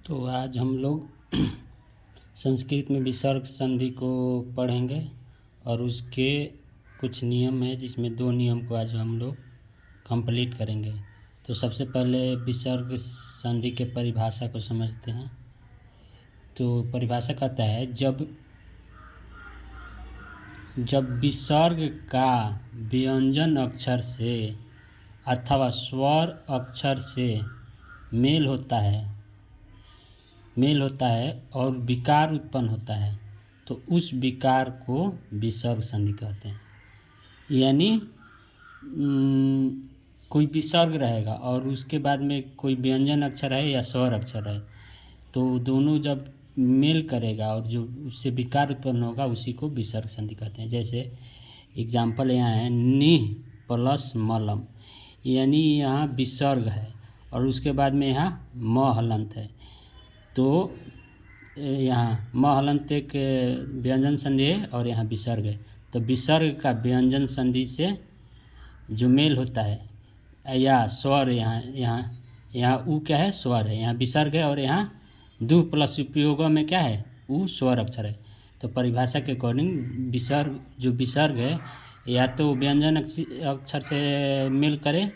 तो आज हम लोग संस्कृत में विसर्ग संधि को पढ़ेंगे और उसके कुछ नियम हैं, जिसमें 2 नियम को आज हम लोग कंप्लीट करेंगे। तो सबसे पहले विसर्ग संधि के परिभाषा को समझते हैं। तो परिभाषा कहता है, जब विसर्ग का व्यंजन अक्षर से अथवा स्वर अक्षर से मेल होता है और विकार उत्पन्न होता है तो उस विकार को विसर्ग संधि कहते हैं। यानी कोई विसर्ग रहेगा और उसके बाद में कोई व्यंजन अक्षर है या स्वर अक्षर है, तो दोनों जब मेल करेगा और जो उससे विकार उत्पन्न होगा उसी को विसर्ग संधि कहते हैं। जैसे एग्जाम्पल यहाँ है, निह प्लस मलम, यानी यहाँ विसर्ग है और उसके बाद में यहाँ म हलंत है। तो यहाँ म हलंत एक व्यंजन संधि है और यहाँ विसर्ग है। तो विसर्ग का व्यंजन संधि से जो मेल होता है या स्वर, यहाँ उ क्या है, स्वर है, यहाँ विसर्ग है और यहाँ दु प्लस उपयोग में क्या है, उ स्वर अक्षर है। तो परिभाषा के अकॉर्डिंग विसर्ग है या तो व्यंजन अक्षर से मेल करे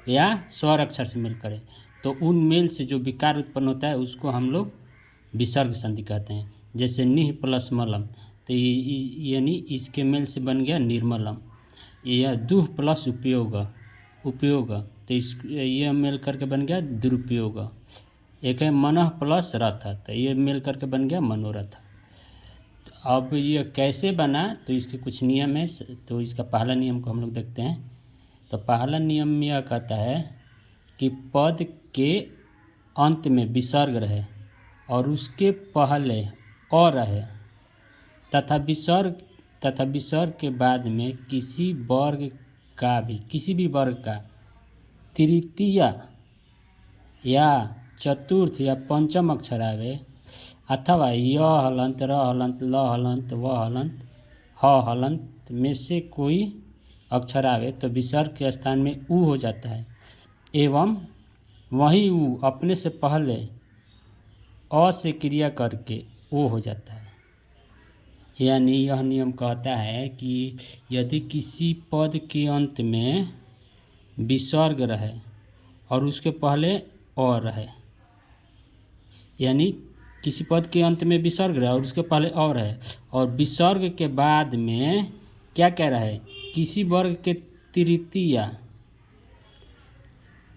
या स्वर अक्षर से मेल करे, तो उन मेल से जो विकार उत्पन्न होता है उसको हम लोग विसर्ग संधि कहते हैं। जैसे निह प्लस मलम, तो यानी इसके मेल से बन गया निर्मलम। यह दुह प्लस उपयोग, तो यह मेल करके बन गया दुरुपयोग। एक है मनः प्लस रथ, तो ये मेल करके बन गया मनोरथ। अब ये कैसे बना, तो इसके कुछ नियम है। तो इसका पहला नियम को हम लोग देखते हैं। तो पहला नियम यह कहता है कि पद के अंत में विसर्ग रहे और उसके पहले अ रहे तथा विसर्ग के बाद में किसी भी वर्ग का तृतीय या चतुर्थ या पंचम अक्षर आवे, अथवा य हलंत, र हलंत, ल हलंत, व हलंत, ह हलंत में से कोई अक्षर आवे तो विसर्ग के स्थान में उ हो जाता है एवं वही उ अपने से पहले अ से क्रिया करके ओ हो जाता है। यानी यह नियम कहता है कि यदि किसी पद के अंत में विसर्ग रहे और उसके पहले अ रहे, यानी किसी पद के अंत में विसर्ग रहे और उसके पहले अ रहे और विसर्ग के बाद में क्या कह रहा है, किसी वर्ग के तृतीय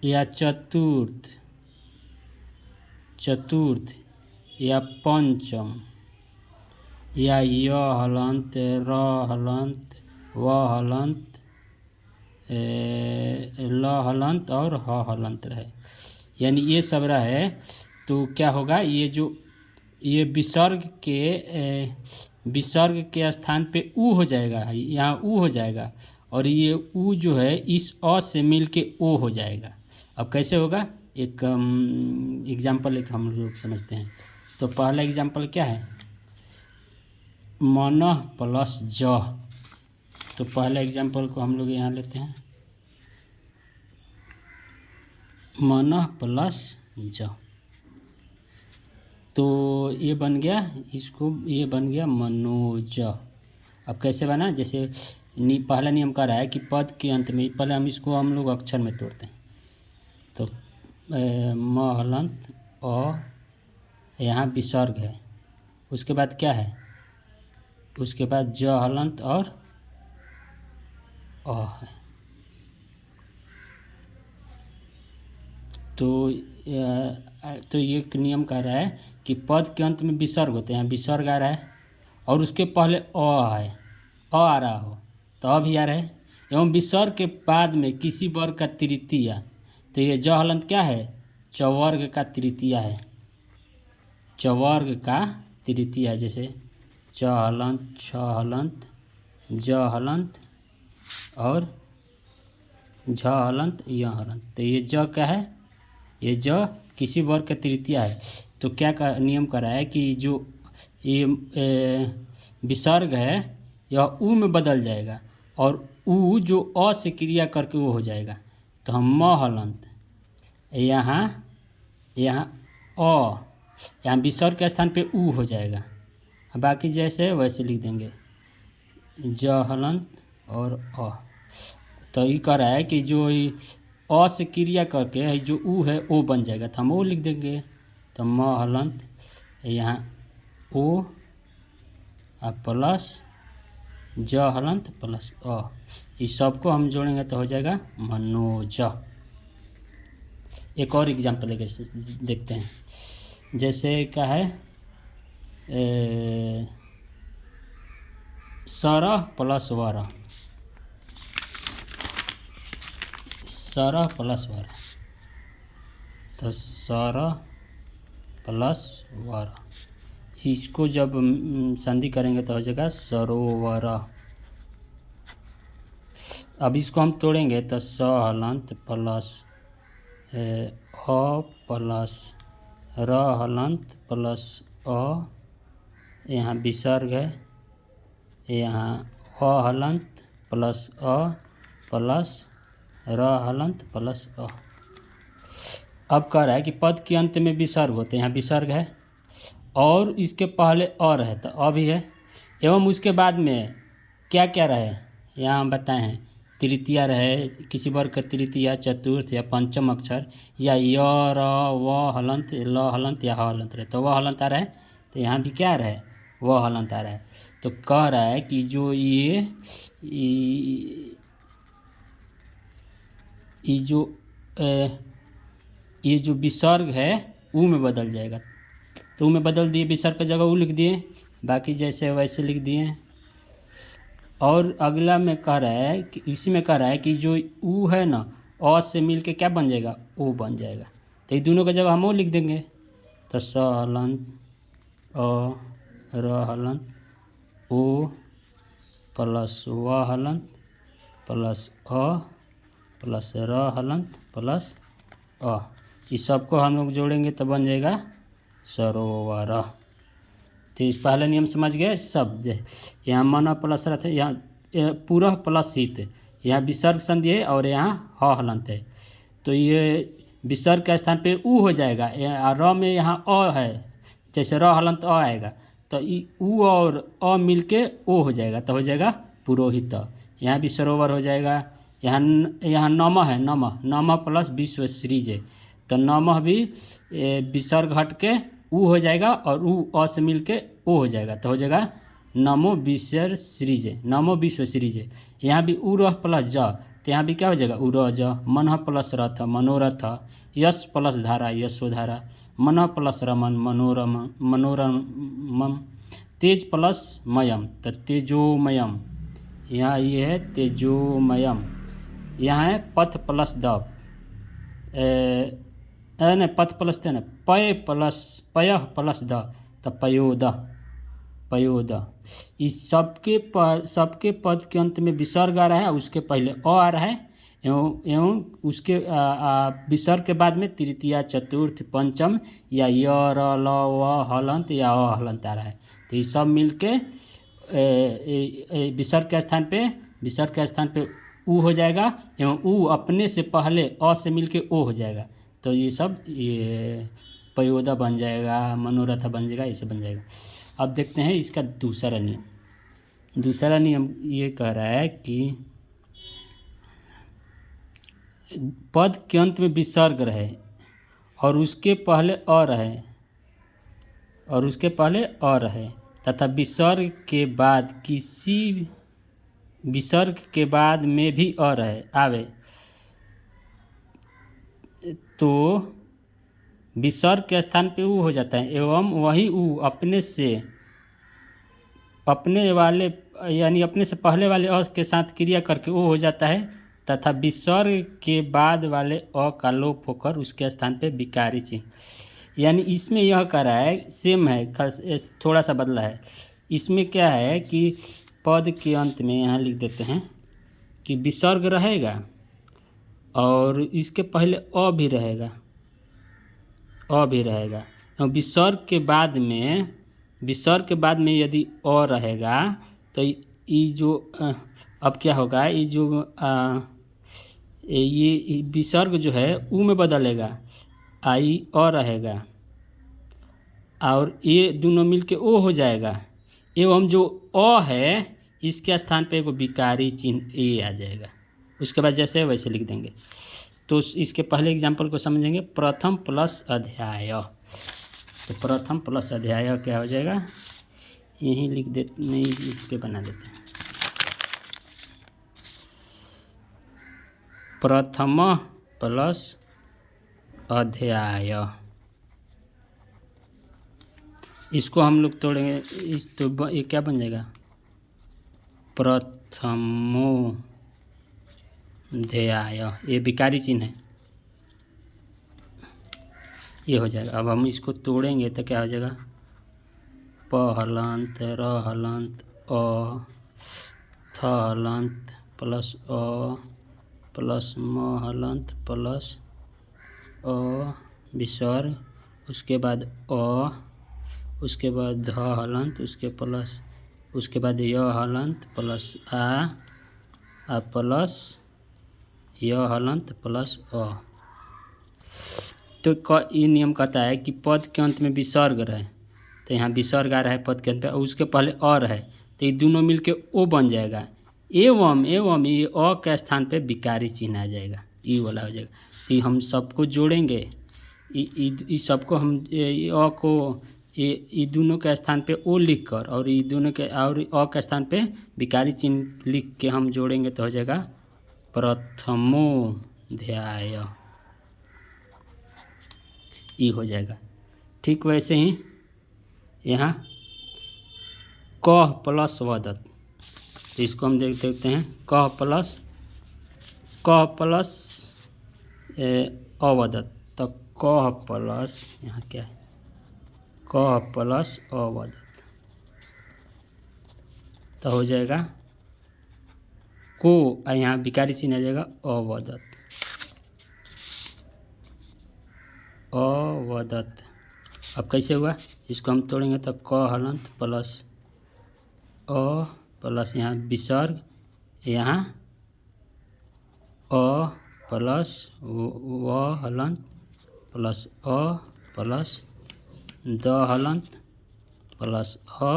या चतुर्थ या पंचम या य हलंत, र हलंत, व हलंत, ल हलंत और ह हलंत रहे, यानी ये सब रहे, तो क्या होगा, ये विसर्ग के स्थान पे उ हो जाएगा, यहाँ उ हो जाएगा और ये उ जो है इस अ से मिल के ओ हो जाएगा। अब कैसे होगा, एक एग्जाम्पल एक हम लोग समझते हैं। तो पहला एग्जाम्पल क्या है, मनः प्लस ज। तो पहला एग्जाम्पल को हम लोग यहाँ लेते हैं, मनः प्लस ज। तो ये बन गया, ये बन गया मनोज। अब कैसे बना, जैसे पहला नियम कह रहा है कि पद के अंत में, पहले हम लोग अक्षर में तोड़ते हैं। तो म हलंत अ, यहाँ विसर्ग है, उसके बाद क्या है, उसके बाद ज हलंत और अ है। तो ये एक नियम कह रहा है कि पद के अंत में विसर्ग होते हैं, विसर्ग आ रहा है और उसके पहले अ है, अ आ रहा हो तो अ भी आ रहा है, एवं विसर्ग के बाद में किसी वर्ग का तृतीय, तो ये ज हलंत क्या है, चवर्ग का तृतीय है, चवर्ग का तृतीय है। जैसे च हलंत, छ हलंत, ज हलंत और झ हलंत, य हलंत, तो ये ज क्या है, ये ज किसी वर्ग का तृतीय है। तो क्या नियम कर रहा है कि जो ये विसर्ग है यह उ में बदल जाएगा और उ जो अ से क्रिया करके वो हो जाएगा। तो हम म हलंत, यहाँ अ यहाँ विसर्ग के स्थान पे ऊ हो जाएगा। बाकी जैसे है वैसे लिख देंगे, ज हलंत और अ। तो ये कह रहा है कि जो अ से क्रिया करके जो ऊ है ओ बन जाएगा, तो हम ओ लिख देंगे। तो म हलंत यहाँ ओ प्लस ज हलंत प्लस अ, इस सबको हम जोड़ेंगे तो हो जाएगा मनोज। एक और एग्जाम्पल लेके देखते हैं, जैसे क्या है सरह प्लस वरह, सरह प्लस वरह, तो सरह प्लस वरह, इसको जब संधि करेंगे तो हो जाएगा सरोवर। अब इसको हम तोड़ेंगे तो स हलंत प्लस अ प्लस र हलंत प्लस अ, यहाँ विसर्ग है, यहाँ अ हलंत प्लस अ प्लस र हलंत प्लस अ। अब कह रहा है कि पद के अंत में विसर्ग होते हैं, यहाँ विसर्ग है और इसके पहले अ रहे तो अ भी है, एवं उसके बाद में क्या क्या रहे यहाँ हम बताए हैं, तृतीया रहे, किसी वर्ग का तृतीया, चतुर्थ या पंचम अक्षर, या य र व हलंत ल हलंत या ह हलंत रहे, तो वह हलंत आ रहा है, तो यहाँ भी क्या आ रहा है वह हलंत आ रहा है। तो कह रहा है कि जो ये जो विसर्ग है ऊ में बदल जाएगा, तो ऊ में बदल दिए, विसर्ग की जगह ऊ लिख दिए, बाकी जैसे वैसे लिख दिए। और अगला में कह रहा है कि इसी में कह रहा है कि जो ऊ है ना अ से मिल के क्या बन जाएगा ओ बन जाएगा, तो ये दोनों की जगह हम ओ लिख देंगे। तो स हलंत अ र हलंत ओ प्लस व हलंत प्लस अ प्लस र हलंत प्लस अ, इस सबको हम लोग जोड़ेंगे तो बन जाएगा सरोवर। तो इस पहला नियम समझ गए सब। यहाँ मन प्लस रथ है, यहाँ पूरह प्लस हित, यहाँ विसर्ग संधि है और यहाँ ह हलंत है, तो ये विसर्ग के स्थान पे ऊ हो जाएगा, र में यहाँ अ है, जैसे र हलंत अ आएगा तो ऊ और अ मिल के ओ हो जाएगा, तो हो जाएगा पुरोहित। यहाँ भी सरोवर हो जाएगा। यहाँ नमः है, नमः प्लस विश्व सृज, तो नमः भी विसर्ग हट के ऊ हो जाएगा और ऊ अ से मिल के ओ हो जाएगा, तो हो जाएगा नमो विश्व सृज, नमो विश्व सृज। यहाँ भी ऊ रह प्लस ज, तो यहाँ भी क्या हो जाएगा ऊ रह ज, मन प्लस रथ मनोरथ, यश प्लस धारा यशोधारा, मन प्लस रमन मनोरमम, तेज प्लस मयम तो तेजोमयम, यहाँ ये है तेजोमयम। यहाँ है पथ प्लस द, नहीं पथ प्लस द, पय प्लस द, तो पयोद, इस सबके पद के अंत में विसर्ग आ रहा है, उसके पहले अ आ रहा है, एवं उसके विसर्ग के बाद में तृतीया, चतुर्थ, पंचम या य र ल व हलंत या अ हलंत आ रहा है, तो ये सब मिल के विसर्ग के स्थान पे ऊ हो जाएगा, एवं ऊ अपने से पहले अ से मिल के ओ हो जाएगा, तो ये सब ये पयोदा बन जाएगा, मनोरथ बन जाएगा, ऐसे बन जाएगा। अब देखते हैं इसका दूसरा नियम ये कह रहा है कि पद के अंत में विसर्ग रहे और उसके पहले अ रहे तथा विसर्ग के बाद में भी अ रहे आवे, तो विसर्ग के स्थान पे ऊ हो जाता है, एवं वही ऊ अपने से पहले वाले अ के साथ क्रिया करके ओ हो जाता है, तथा विसर्ग के बाद वाले अ का लोप होकर उसके स्थान पे विकारी चिन्ह, यानी इसमें यह कह रहा है सेम है, थोड़ा सा बदला है। इसमें क्या है कि पद के अंत में यहाँ लिख देते हैं कि विसर्ग रहेगा और इसके पहले अ भी रहेगा, विसर्ग के बाद में यदि अ रहेगा तो ये जो अब क्या होगा, ये जो विसर्ग जो है ऊ में बदलेगा, आई अ रहेगा और ये दोनों मिलके ओ हो जाएगा, एवं जो अ है इसके स्थान पे एगो विकारी चिन्ह ए आ जाएगा। उसके बाद जैसे है वैसे लिख देंगे। तो इसके पहले एग्जाम्पल को समझेंगे। प्रथम प्लस अध्याय, तो प्रथम प्लस अध्याय क्या हो जाएगा, यहीं लिख दे, नहीं इस पे बना देते हैं। प्रथम प्लस अध्याय, इसको हम लोग तोड़ेंगे, इस तो ये क्या बन जाएगा, प्रथमोध्याय, ये विकारी चिन्ह है, ये हो जाएगा। अब हम इसको तोड़ेंगे तो क्या हो जाएगा, प हलंत र हलंत अ थ हलंत प्लस अ प्लस म हलंत प्लस अ विसर्ग, उसके बाद अ, उसके बाद ध हलंत, उसके बाद य हलंत प्लस आ प्लस य हलंत प्लस अ। तो ये नियम कहता है कि पद के अंत में विसर्ग रहे, तो यहाँ विसर्ग आ रहा है पद के अंत पे, और उसके पहले अ है, तो ये दोनों मिलके ओ बन जाएगा। एवं ये अ के स्थान पे विकारी चिन्ह आ जाएगा, ई वाला हो जाएगा। तो हम सबको जोड़ेंगे, इस सबको हम अ को ये दोनों के स्थान पे ओ लिख कर, और ये दोनों के और अ के स्थान पे विकारी चिन्ह लिख के हम जोड़ेंगे तो हो जाएगा प्रथमोध्याय, ई हो जाएगा। ठीक वैसे ही यहाँ कह प्लस वदत, तो इसको हम देखते हैं। कह प्लस अवदत, तो कह प्लस यहाँ क्या है, कह प्लस अवदत, तो हो जाएगा को, यहाँ विकारी चिन्ह आ जाएगा अवदत, अवदत। अब कैसे हुआ, इसको हम तोड़ेंगे तो क हलंत प्लस अ प्लस यहाँ विसर्ग, यहाँ अ प्लस व हलंत प्लस अ प्लस द हलंत प्लस अ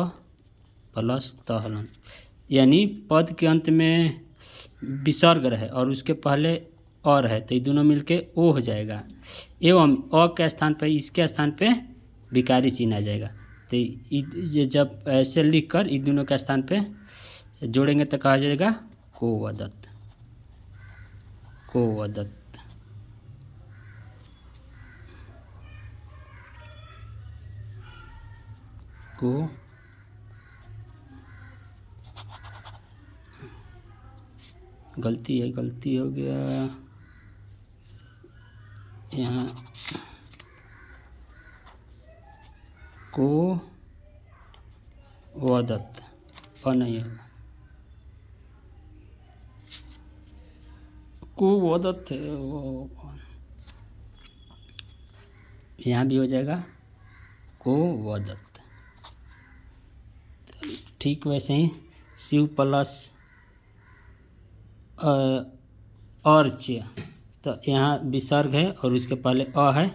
प्लस त हलंत, यानी पद के अंत में विसर्ग रहे और उसके पहले अ रहे, तो ये दोनों मिलके ओ हो जाएगा। एवं अ के स्थान पे, इसके स्थान पे विकारी चिन्ह आ जाएगा। तो ये जब ऐसे लिख कर इन दोनों के स्थान पे जोड़ेंगे तो कहा जाएगा कोवदत, कोवदत। को गलती हो गया यहाँ, को वदत और नहीं होगा, को वदत यहाँ भी हो जाएगा को वदत। ठीक वैसे ही शिव प्लस अर्च्य, तो यहाँ विसर्ग है और उसके पहले अ है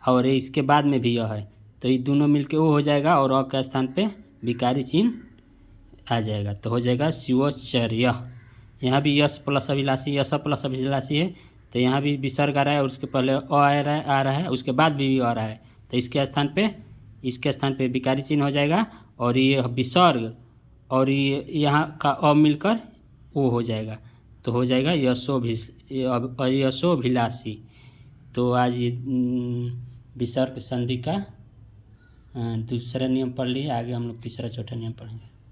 और इसके बाद में भी अ है, तो ये दोनों मिलके ओ हो जाएगा और अ के स्थान पे विकारी चिन्ह आ जाएगा, तो हो जाएगा शिवचर्य। यहाँ भी यश प्लस अभिलाषी, यश प्लस अभिलाषी है, तो यहाँ भी विसर्ग आ रहा है और उसके पहले अ आ रहा है, उसके बाद भी आ रहा है, तो इसके स्थान पे विकारी चिन्ह हो जाएगा, और ये विसर्ग और ये यहाँ का अ मिलकर ओ हो जाएगा, तो हो जाएगा यशोभिलाषी। तो आज ये विसर्ग संधि का दूसरा नियम पढ़ लिए, आगे हम लोग तीसरा चौथा नियम पढ़ेंगे।